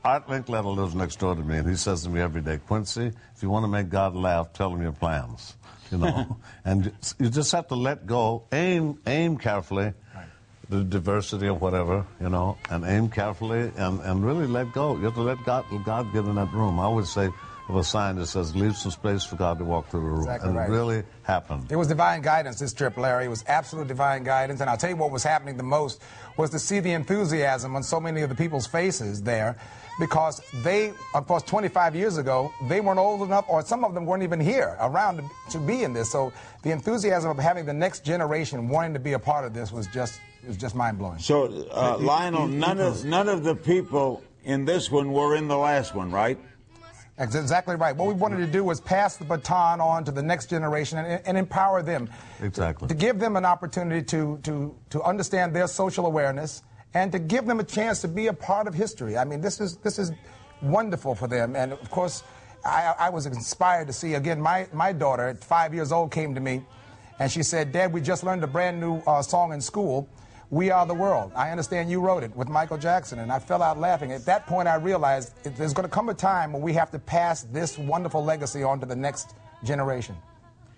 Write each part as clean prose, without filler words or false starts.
Art Linkletter lives next door to me, and he says to me every day, Quincy, if you want to make God laugh, tell him your plans. You know, and you just have to let go, aim carefully, the diversity of whatever, you know, and aim carefully and really let go. You have to let God get in that room. I always say of a sign that says, leave some space for God to walk through the room. Exactly and right. It really happened. It was divine guidance, this trip, Larry. It was absolute divine guidance. And I'll tell you what was happening the most was to see the enthusiasm on so many of the people's faces there, because they, of course, 25 years ago, they weren't old enough, or some of them weren't even here around to be in this. So the enthusiasm of having the next generation wanting to be a part of this was just mind-blowing. So, Lionel, none of the people in this one were in the last one, right? That's exactly right. What we wanted to do was pass the baton on to the next generation and empower them. Exactly. To give them an opportunity to understand their social awareness and to give them a chance to be a part of history. I mean, this is wonderful for them. And, of course, I was inspired to see, again, my daughter at 5 years old came to me, and she said, Dad, we just learned a brand new song in school, We Are the World. I understand you wrote it with Michael Jackson. And I fell out laughing. At that point, I realized there's going to come a time when we have to pass this wonderful legacy on to the next generation.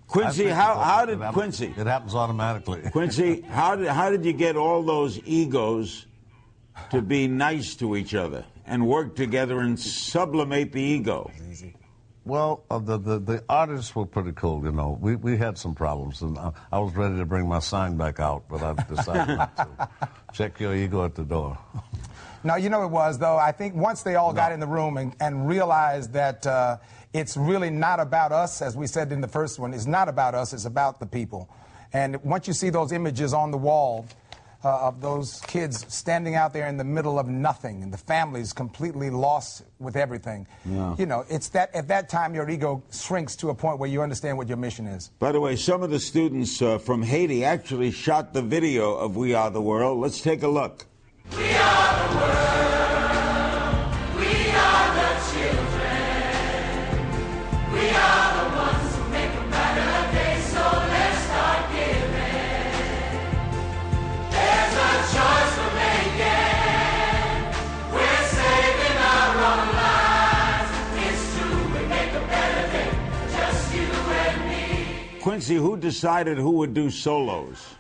Quincy, how did Quincy? It happens automatically. Quincy, how did you get all those egos to be nice to each other and work together and sublimate the ego? Well, the artists were pretty cool, you know. We had some problems, and I was ready to bring my sign back out, but I decided not to. Check your ego at the door. No, you know it was, though. I think once they all got in the room and realized that it's really not about us, as we said in the first one, it's not about us, it's about the people. And once you see those images on the wall of those kids standing out there in the middle of nothing, and the families completely lost with everything, you know, it's that at that time your ego shrinks to a point where you understand what your mission is. By the way, some of the students from Haiti actually shot the video of We Are the World. Let's take a look. We are the world. We are the children. We are the ones who make a better day, so let's start giving. There's a choice we're making. We're saving our own lives. It's true, we make a better day, just you and me. Quincy, who decided who would do solos?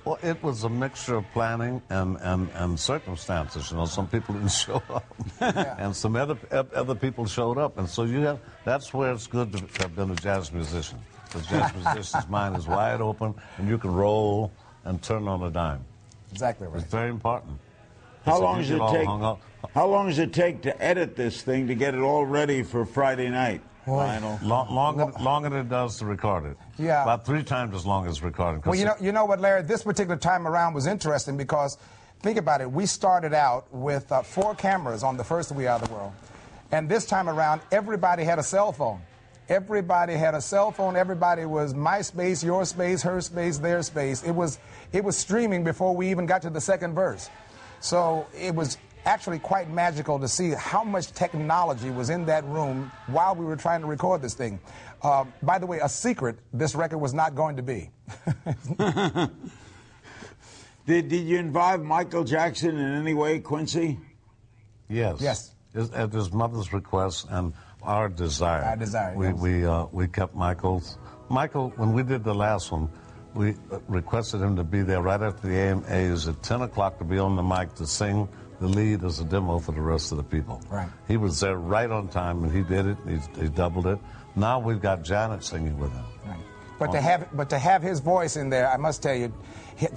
Well, it was a mixture of planning and circumstances. You know, some people didn't show up, and some other people showed up, and so that's where it's good to have been a jazz musician. The jazz musician's mind is wide open, and you can roll and turn on a dime. Exactly right. It's very important. How long does it take to edit this thing to get it all ready for Friday night? Lionel? Longer than it does to record it. Yeah. About 3 times as long as recording. Well, you know what, Larry? This particular time around was interesting because, think about it, we started out with 4 cameras on the first We Are the World. And this time around, everybody had a cell phone. Everybody had a cell phone. Everybody was my space, your space, her space, their space. It was streaming before we even got to the second verse. So it was actually quite magical to see how much technology was in that room while we were trying to record this thing. By the way, a secret, this record was not going to be. Did you involve Michael Jackson in any way, Quincy? Yes. Yes. At his mother's request and our desire. Our desire, we kept Michael's. Michael, when we did the last one, we requested him to be there right after the AMAs at 10 o'clock to be on the mic to sing the lead as a demo for the rest of the people. Right. He was there right on time, and he did it. He doubled it. Now we've got Janet singing with him. Right. But to have his voice in there, I must tell you,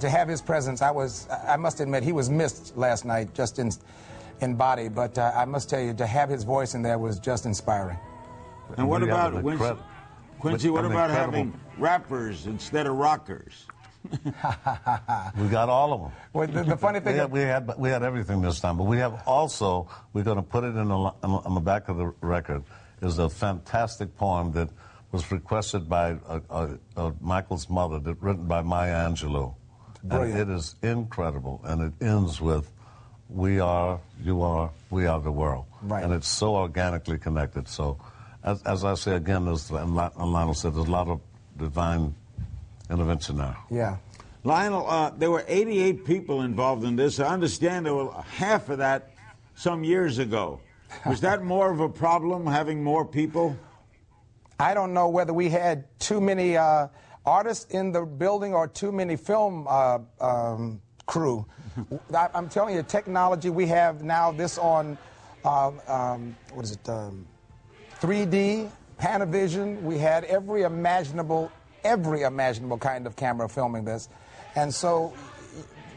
to have his presence, I must admit he was missed last night, just in body. But I must tell you, to have his voice in there was just inspiring. And what about Quincy? What about having rappers instead of rockers? We got all of them. Well, the funny thing we had everything this time, but we have also, we're going to put it on the back of the record, is a fantastic poem that was requested by Michael's mother, written by Maya Angelou. And it is incredible, and it ends with, we are, you are, we are the world. Right. And it's so organically connected. So, as I say again, and Lionel said, there's a lot of divine intervention now. Yeah. Lionel, there were 88 people involved in this. I understand there were half of that some years ago. Was that more of a problem, having more people? I don't know whether we had too many artists in the building or too many film crew. I'm telling you, technology, we have now this on, what is it, 3D, Panavision. We had every imaginable kind of camera filming this. And so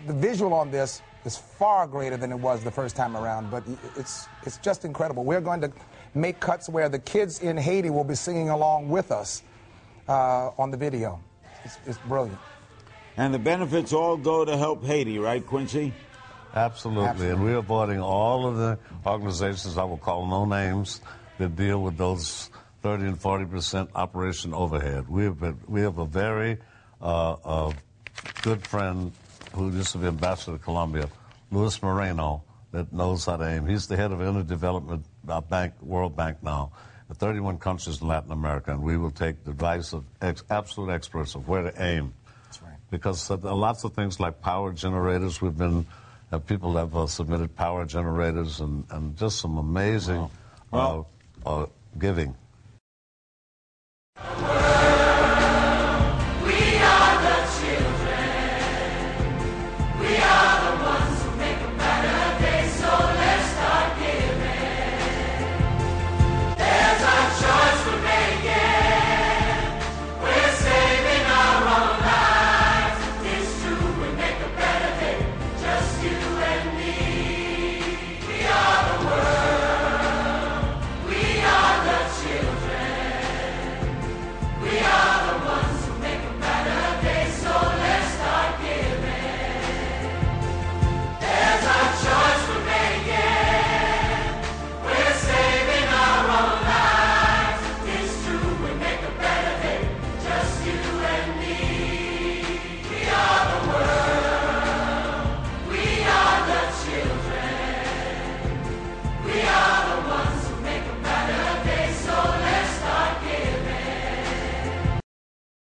the visual on this is far greater than it was the first time around, but it's just incredible. We're going to make cuts where the kids in Haiti will be singing along with us on the video. It's brilliant. And the benefits all go to help Haiti, right, Quincy? Absolutely. And we're avoiding all of the organizations, I will call no names, that deal with those 30 and 40% operation overhead. We have a very good friend who used to be ambassador to Colombia, Luis Moreno, that knows how to aim. He's the head of Interdevelopment Bank, World Bank now, in 31 countries in Latin America, and we will take the advice of absolute experts of where to aim. That's right. Because lots of things like power generators, people have submitted power generators and just some amazing giving.